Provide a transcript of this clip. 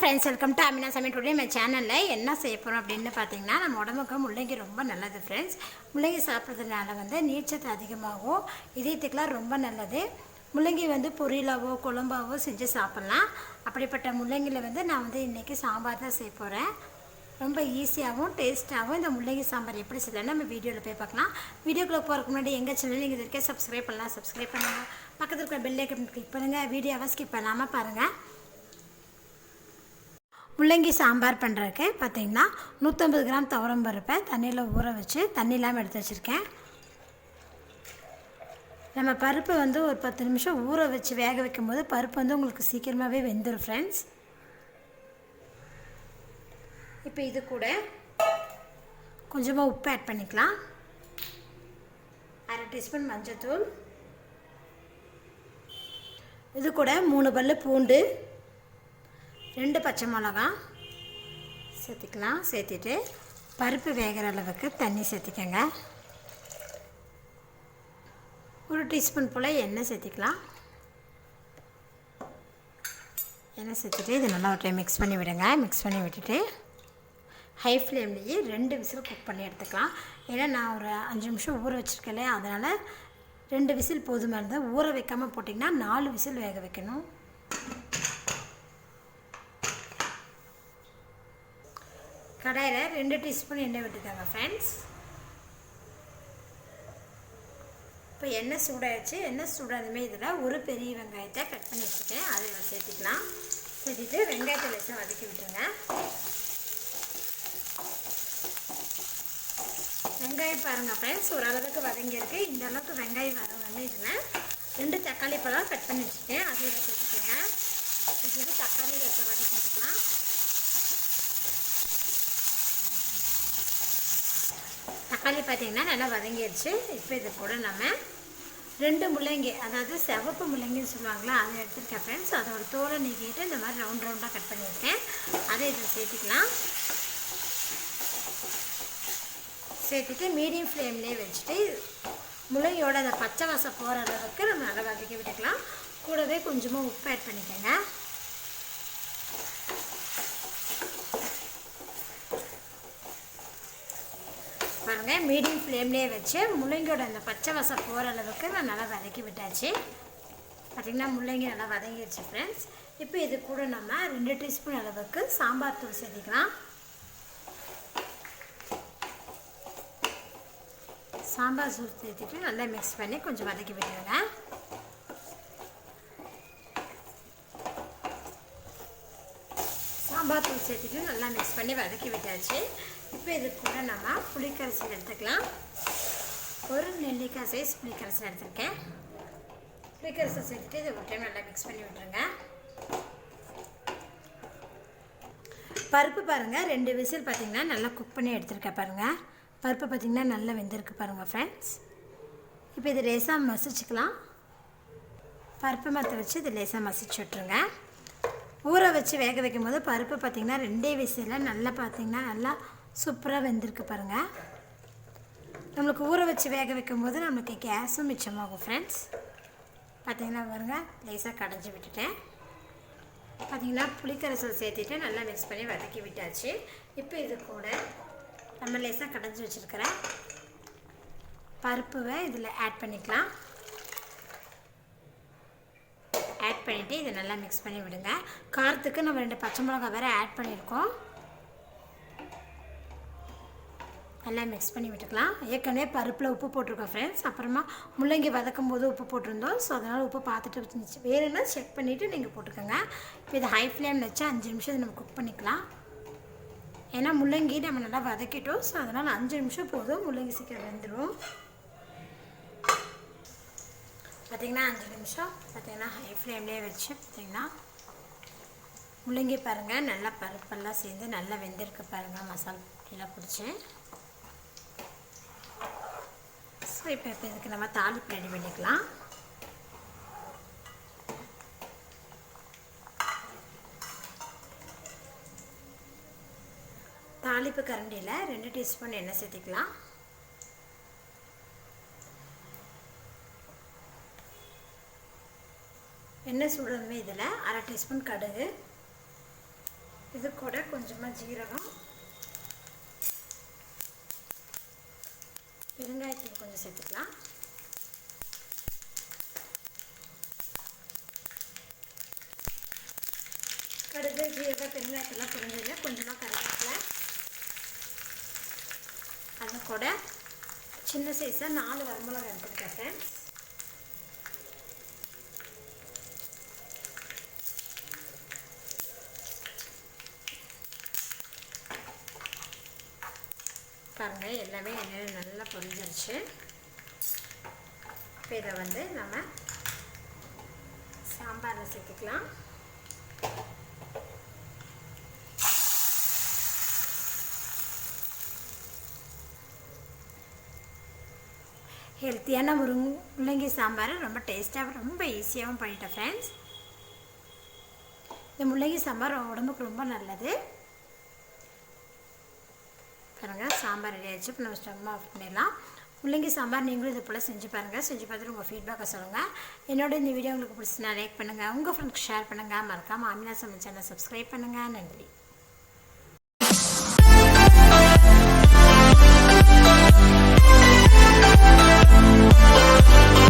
Friends, welcome to Aamina சமையல். Today நம்ம சேனலில் என்ன செய்ய போகிறோம் அப்படின்னு பார்த்தீங்கன்னா, நம்ம உடம்புக்கு முள்ளங்கி ரொம்ப நல்லது ஃப்ரெண்ட்ஸ். முள்ளங்கி சாப்பிட்றதுனால நீர்ச்சத்து அதிகமாகும், இதயத்துக்கெலாம் ரொம்ப நல்லது. முள்ளங்கி பொரியலாவோ குழம்பாவோ செஞ்சு சாப்பிட்லாம். அப்படிப்பட்ட முள்ளங்கியில் நான் இன்றைக்கி சாம்பார் தான் செய்ய போகிறேன். ரொம்ப ஈஸியாகவும் டேஸ்ட்டாகவும் இந்த முள்ளங்கி சாம்பார் எப்படி செய்யலாம் நம்ம வீடியோவில் போய் பார்க்கலாம். வீடியோக்குள்ளே போகிறதுக்கு முன்னாடி எங்கள் சேனல் நீங்கள் இதுக்கே சப்ஸ்கிரைப் பண்ணலாம். சப்ஸ்கிரைப் பண்ணுங்கள், பக்கத்தில் இருக்கிற பெல் ஐக்கன் கிளிக் பண்ணுங்கள். வீடியோவை ஸ்கிப் பண்ணாமல் பாருங்கள். முள்ளங்கி சாம்பார் பண்ணுறதுக்கு பார்த்திங்கன்னா 150 கிராம் துவரம் பருப்பை தண்ணியில் ஊற வச்சு தண்ணி இல்லாமல் எடுத்து வச்சுருக்கேன். நம்ம பருப்பை ஒரு 10 நிமிஷம் ஊற வச்சு வேக வைக்கும்போது பருப்பு உங்களுக்கு சீக்கிரமாகவே வெந்துடும் ஃப்ரெண்ட்ஸ். இப்போ இது கூட கொஞ்சமாக உப்பு ஆட் பண்ணிக்கலாம். 1/2 டீஸ்பூன் மஞ்சள்தூள், இது கூட 3 பல்லு பூண்டு, 2 பச்சை மிளகா சேர்த்துக்கலாம். சேர்த்துட்டு பருப்பு வேகிற அளவுக்கு தண்ணி சேர்த்திக்கங்க. 1 டீஸ்பூன் போல் எண்ணெய் சேர்த்திக்கலாம். எண்ணெய் சேர்த்துட்டு இது நல்லா ஒரு டைம் மிக்ஸ் பண்ணி விடுங்க. மிக்ஸ் பண்ணி விட்டுட்டு ஹை ஃப்ளேம்லேயே 2 விசில் குக் பண்ணி எடுத்துக்கலாம். ஏன்னா நான் ஒரு 5 நிமிஷம் ஊற வச்சுருக்கேன் இல்லையா, அதனால் 2 விசில் போதுமாக இருந்தால், ஊற வைக்காமல் போட்டிங்கன்னா 4 விசில் வேக வைக்கணும். கடாயில் 2 டீஸ்பூன் எண்ணெய் விட்டுக்காங்க ஃப்ரெண்ட்ஸ். இப்போ எண்ணெய் சூடாகிடுச்சு. எண்ணெய் சூடானதுமே இதில் ஒரு பெரிய வெங்காயத்தை கட் பண்ணி வச்சுருக்கேன், அதை சேர்த்துக்கலாம். சேர்த்துட்டு வெங்காயத்தை லேசாக வதக்கி விட்டுருங்க. வெங்காயம் பாருங்கள் ஃப்ரெண்ட்ஸ், ஓரளவுக்கு வதங்கியிருக்கு. இந்த அளவுக்கு வெங்காயம் வதங்க இதில் 2 தக்காளி பழம் கட் பண்ணி வச்சுருக்கேன், அதை இதில் சேர்த்துக்கோங்க. சேர்த்துட்டு தக்காளி லேசாக வதக்கி விட்டுக்கலாம். தக்காளி பார்த்திங்கன்னா நல்லா வதங்கிடுச்சு. இப்போ இது கூட நம்ம 2 முள்ளங்கி, அதாவது சிவப்பு முள்ளங்கின்னு சொல்லுவாங்களா, அதை எடுத்துருக்கேன் ஃப்ரெண்ட்ஸ். அதோட தோலை நீக்கிட்டு இந்த மாதிரி ரவுண்ட் ரவுண்டாக கட் பண்ணியிருக்கேன், அதை இதில் சேர்த்துக்கலாம். சேர்த்துட்டு மீடியம் ஃப்ளேம்லேயே வச்சுட்டு முள்ளங்கியோட அந்த பச்சை வாசம் போகிற அளவுக்கு நம்ம நல்லா வதக்கி விட்டுக்கலாம். கூடவே கொஞ்சமாக உப்பு ஆட் பண்ணிக்கோங்க. பாருங்கள், மீடியம் ஃப்ளேம்லேயே வச்சு முள்ளங்கியோட அந்த பச்சை வாசம் போகிற அளவுக்கு நான் நல்லா வதக்கி விட்டாச்சு. பார்த்திங்கன்னா முள்ளங்கி நல்லா வதங்கிடுச்சு ஃப்ரெண்ட்ஸ். இப்போ இது கூட நம்ம 2 டீஸ்பூன் அளவுக்கு சாம்பார் தூள் சேர்த்துக்கலாம். சாம்பார் தூள் சேர்த்துட்டு நல்லா மிக்ஸ் பண்ணி கொஞ்சம் வதக்கி விட்டுருங்க. சாம்பார் தூள் சேர்த்துட்டு நல்லா மிக்ஸ் பண்ணி வதக்கி விட்டாச்சு. இப்போ இது கூட நம்ம புளிக்கரைசல் எடுத்துக்கலாம். ஒரு நெல்லிக்காய் சைஸ் புளிக்கரைசல் எடுத்துருக்கேன். புளிக்கரைசல் சேர்த்துட்டு இதை ஒரு டைம் நல்லா மிக்ஸ் பண்ணி விட்டுருங்க. பருப்பு பாருங்கள், 2 விசில் பார்த்திங்கன்னா நல்லா குக் பண்ணி எடுத்துருக்கேன். பாருங்கள், பருப்பு பார்த்திங்கன்னா நல்லா வெந்திருக்கு பாருங்கள் ஃப்ரெண்ட்ஸ். இப்போ இது லேசாக மசிச்சுக்கலாம். பருப்பு மரத்தை வச்சு இது லேசாக மசிச்சு விட்டுருங்க. ஊற வச்சு வேக வைக்கும் போது பருப்பு பார்த்திங்கன்னா 2 விசிலில் நல்லா பார்த்திங்கன்னா நல்லா சூப்பராக வெந்திருக்கு பாருங்கள். நம்மளுக்கு ஊற வச்சு வேக வைக்கும் போது நம்மளுக்கு கேஸும் மிச்சமாகும் ஃப்ரெண்ட்ஸ். பார்த்திங்கன்னா பாருங்கள், லேசாக கடைஞ்சி விட்டுட்டேன். பார்த்திங்கன்னா புளிக்கரைசல் சேர்த்துட்டு நல்லா மிக்ஸ் பண்ணி வதக்கி விட்டாச்சு. இப்போ இது கூட நம்ம லேசாக கடைஞ்சி வச்சுருக்கிற பருப்புவை இதில் ஆட் பண்ணிக்கலாம். ஆட் பண்ணிவிட்டு இதை நல்லா மிக்ஸ் பண்ணி விடுங்க. காரத்துக்கு நம்ம 2 பச்சை மிளகா வேறு ஆட் பண்ணியிருக்கோம். நல்லா மிக்ஸ் பண்ணி விட்டுக்கலாம். ஏற்கனவே பருப்பில் உப்பு போட்டிருக்கோம் ஃப்ரெண்ட்ஸ். அப்புறமா முள்ளங்கி வதக்கும் போது உப்பு போட்டிருந்தோம். ஸோ அதனால் உப்பு பார்த்துட்டு இருந்துச்சு. வேணும்னா செக் பண்ணிவிட்டு நீங்கள் போட்டுக்கோங்க. இப்போ இதை ஹை ஃப்ளேமில் வச்சு 5 நிமிஷம் நம்ம குக் பண்ணிக்கலாம். ஏன்னா முள்ளங்கி நம்ம நல்லா வதக்கிட்டோம். ஸோ அதனால் 5 நிமிஷம் போதும், முள்ளங்கி சீக்கிரம் வெந்துடும். பார்த்திங்கன்னா 5 நிமிஷம் பார்த்திங்கன்னா ஹை ஃப்ளேம்லேயே வச்சு பார்த்திங்கன்னா முள்ளங்கி பாருங்கள் நல்லா பருப்பெல்லாம் சேர்ந்து நல்லா வெந்திருக்கு பாருங்கள். மசாலா பிடிச்சி. ஸோ இப்போ இதுக்கு நம்ம தாளிப்பு ரெடி பண்ணிக்கலாம். தாளிப்பு கரண்டியில் 2 டீஸ்பூன் எண்ணெய் சேர்த்துக்கலாம். எண்ணெய் சூடானமே இதில் 1/2 டீஸ்பூன் கடுகு, இது கூட கொஞ்சமாக ஜீரகம், பெருங்காயத்தூள் கொஞ்சம் சேர்த்துக்கலாம். கடுகு, ஜீரகம், பெருங்காயத்தெல்லாம் புரிஞ்சதில்ல கொஞ்சமாக கருவேப்பிலை, அது கூட சின்ன சைஸாக 4 வரமிளகாய் எடுத்துக்கிட்டேன் ஃப்ரெண்ட்ஸ். பாருங்கள் எல்லாமே எண்ணெயில் நல்லா பொரிஞ்சிருச்சு. இப்போ இதை வந்து நம்ம சாம்பாரில் சேர்த்துக்கலாம். ஹெல்த்தியான முள்ளங்கி சாம்பார் ரொம்ப டேஸ்ட்டாகவும் ரொம்ப ஈஸியாகவும் பண்ணிட்டேன் ஃப்ரெண்ட்ஸ். இந்த முள்ளங்கி சாம்பார் உடம்புக்கு ரொம்ப நல்லது. பாருங்கள் சாம்பார் ரெடி ஆகிடுச்சு. இப்போ நம்ம ஸ்டவ் ஆஃப் பண்ணிடலாம். முள்ளங்கி சாம்பார் நீங்களும் இது போல் செஞ்சு பாருங்கள். செஞ்சு பார்த்துட்டு உங்கள் ஃபீட்பேக்கை சொல்லுங்கள். என்னோட இந்த வீடியோ உங்களுக்கு பிடிச்சினா லைக் பண்ணுங்கள், உங்கள் ஃப்ரெண்ட்ஸ்க்கு ஷேர் பண்ணுங்கள். மறக்காமல் ஆமினா சமையல் சேனலை சப்ஸ்கிரைப் பண்ணுங்கள். நன்றி.